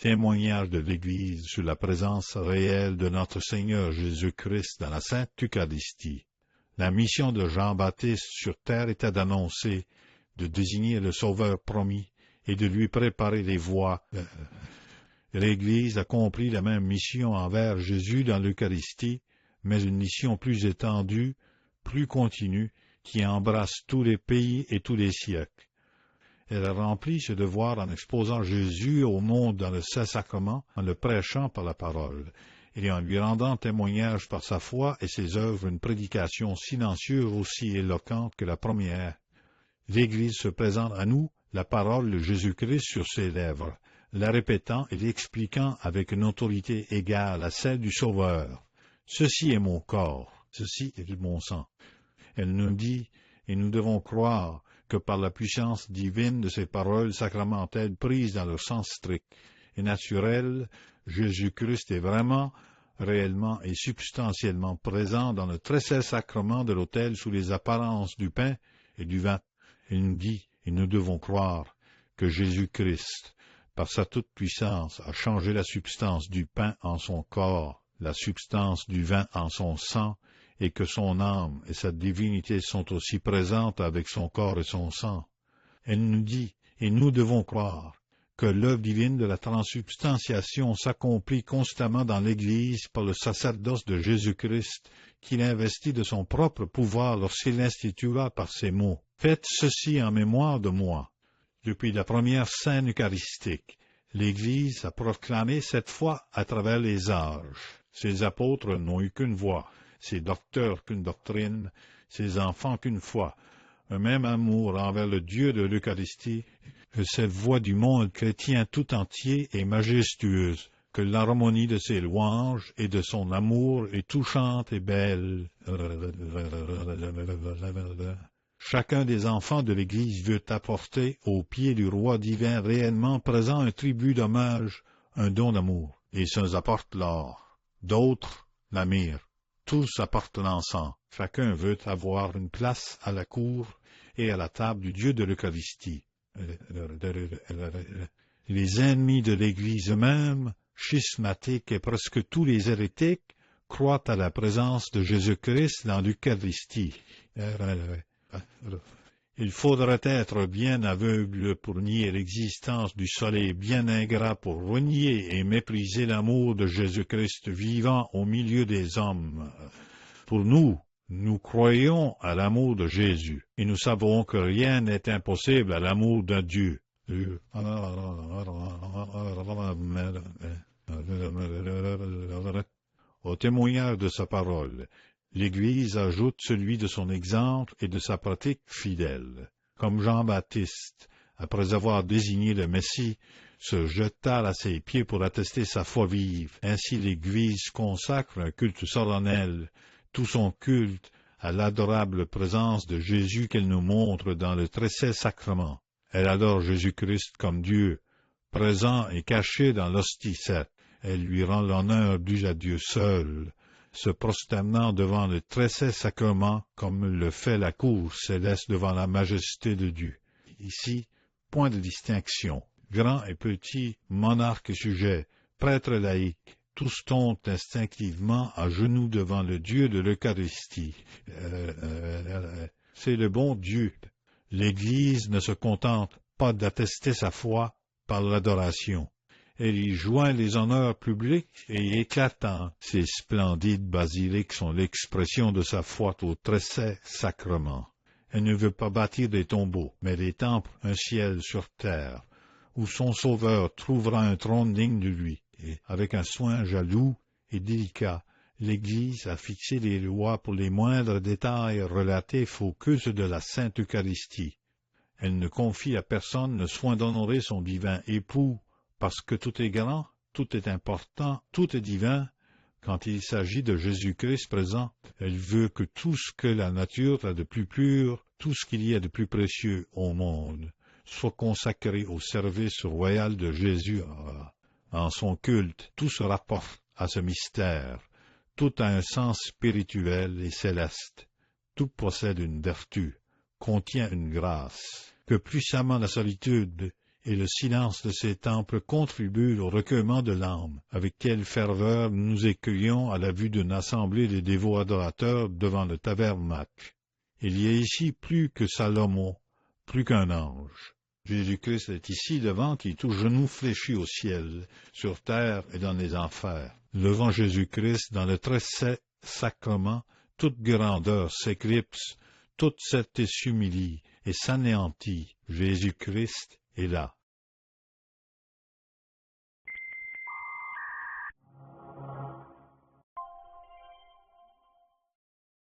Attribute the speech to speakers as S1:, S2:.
S1: témoignage de l'Église sur la présence réelle de notre Seigneur Jésus-Christ dans la Sainte Eucharistie. La mission de Jean-Baptiste sur terre était d'annoncer, de désigner le Sauveur promis et de lui préparer les voies. L'Église accomplit la même mission envers Jésus dans l'Eucharistie, mais une mission plus étendue, plus continue, qui embrasse tous les pays et tous les siècles. Elle a rempli ce devoir en exposant Jésus au monde dans le Saint-Sacrement, en le prêchant par la parole, et en lui rendant témoignage par sa foi et ses œuvres une prédication silencieuse aussi éloquente que la première. L'Église se présente à nous, la parole de Jésus-Christ sur ses lèvres, la répétant et l'expliquant avec une autorité égale à celle du Sauveur. Ceci est mon corps, ceci est mon sang. Elle nous dit, et nous devons croire, que par la puissance divine de ces paroles sacramentelles prises dans leur sens strict et naturel, Jésus-Christ est vraiment, réellement et substantiellement présent dans le très saint sacrement de l'autel sous les apparences du pain et du vin. Il nous dit, et nous devons croire, que Jésus-Christ, par sa toute-puissance, a changé la substance du pain en son corps, la substance du vin en son sang, et que son âme et sa divinité sont aussi présentes avec son corps et son sang. Elle nous dit, et nous devons croire, que l'œuvre divine de la transsubstantiation s'accomplit constamment dans l'Église par le sacerdoce de Jésus-Christ, qu'il investit de son propre pouvoir lorsqu'il institua par ces mots. Faites ceci en mémoire de moi. Depuis la première scène eucharistique, l'Église a proclamé cette foi à travers les âges. Ses apôtres n'ont eu qu'une voix, ses docteurs qu'une doctrine, ses enfants qu'une foi, un même amour envers le Dieu de l'Eucharistie, que cette voix du monde chrétien tout entier est majestueuse, que l'harmonie de ses louanges et de son amour est touchante et belle. Chacun des enfants de l'Église veut apporter aux pieds du roi divin réellement présent un tribut d'hommage, un don d'amour. Les uns apportent l'or, d'autres la myrrhe. Tous apportent l'encens. Chacun veut avoir une place à la cour et à la table du Dieu de l'Eucharistie. Les ennemis de l'Église eux-mêmes, schismatiques et presque tous les hérétiques, croient à la présence de Jésus-Christ dans l'Eucharistie. Il faudrait être bien aveugle pour nier l'existence du soleil, bien ingrat pour renier et mépriser l'amour de Jésus-Christ vivant au milieu des hommes. Pour nous, nous croyons à l'amour de Jésus, et nous savons que rien n'est impossible à l'amour d'un Dieu. Au témoignage de sa parole, l'Église ajoute celui de son exemple et de sa pratique fidèle. Comme Jean-Baptiste, après avoir désigné le Messie, se jeta à ses pieds pour attester sa foi vive. Ainsi l'Église consacre un culte solennel, tout son culte à l'adorable présence de Jésus qu'elle nous montre dans le très saint sacrement. Elle adore Jésus-Christ comme Dieu, présent et caché dans l'hostie sainte. Elle lui rend l'honneur dû à Dieu seul, se prosternant devant le très saint sacrement comme le fait la cour céleste devant la majesté de Dieu. Ici, point de distinction. Grand et petit, monarque et sujet, prêtre laïque, tous tombent instinctivement à genoux devant le Dieu de l'Eucharistie. C'est le bon Dieu. L'Église ne se contente pas d'attester sa foi par l'adoration. Elle y joint les honneurs publics et éclatants. Ces splendides basiliques sont l'expression de sa foi au très saint sacrement. Elle ne veut pas bâtir des tombeaux, mais des temples, un ciel sur terre, où son Sauveur trouvera un trône digne de lui. Et avec un soin jaloux et délicat, l'Église a fixé les lois pour les moindres détails relatifs au culte de la Sainte Eucharistie. Elle ne confie à personne le soin d'honorer son divin époux, parce que tout est grand, tout est important, tout est divin. Quand il s'agit de Jésus-Christ présent, elle veut que tout ce que la nature a de plus pur, tout ce qu'il y a de plus précieux au monde, soit consacré au service royal de Jésus. En son culte, tout se rapporte à ce mystère, tout a un sens spirituel et céleste, tout possède une vertu, contient une grâce, que puissamment la solitude et le silence de ces temples contribuent au recueillement de l'âme. Avec quelle ferveur nous nous écrions à la vue d'une assemblée de dévots adorateurs devant le tabernacle. Il y a ici plus que Salomon, plus qu'un ange. Jésus-Christ est ici devant qui tout genou fléchit au ciel, sur terre et dans les enfers. Devant Jésus-Christ, dans le très saint sacrement, toute grandeur s'éclipse, toute certitude s'humilie et s'anéantit. Jésus-Christ est là.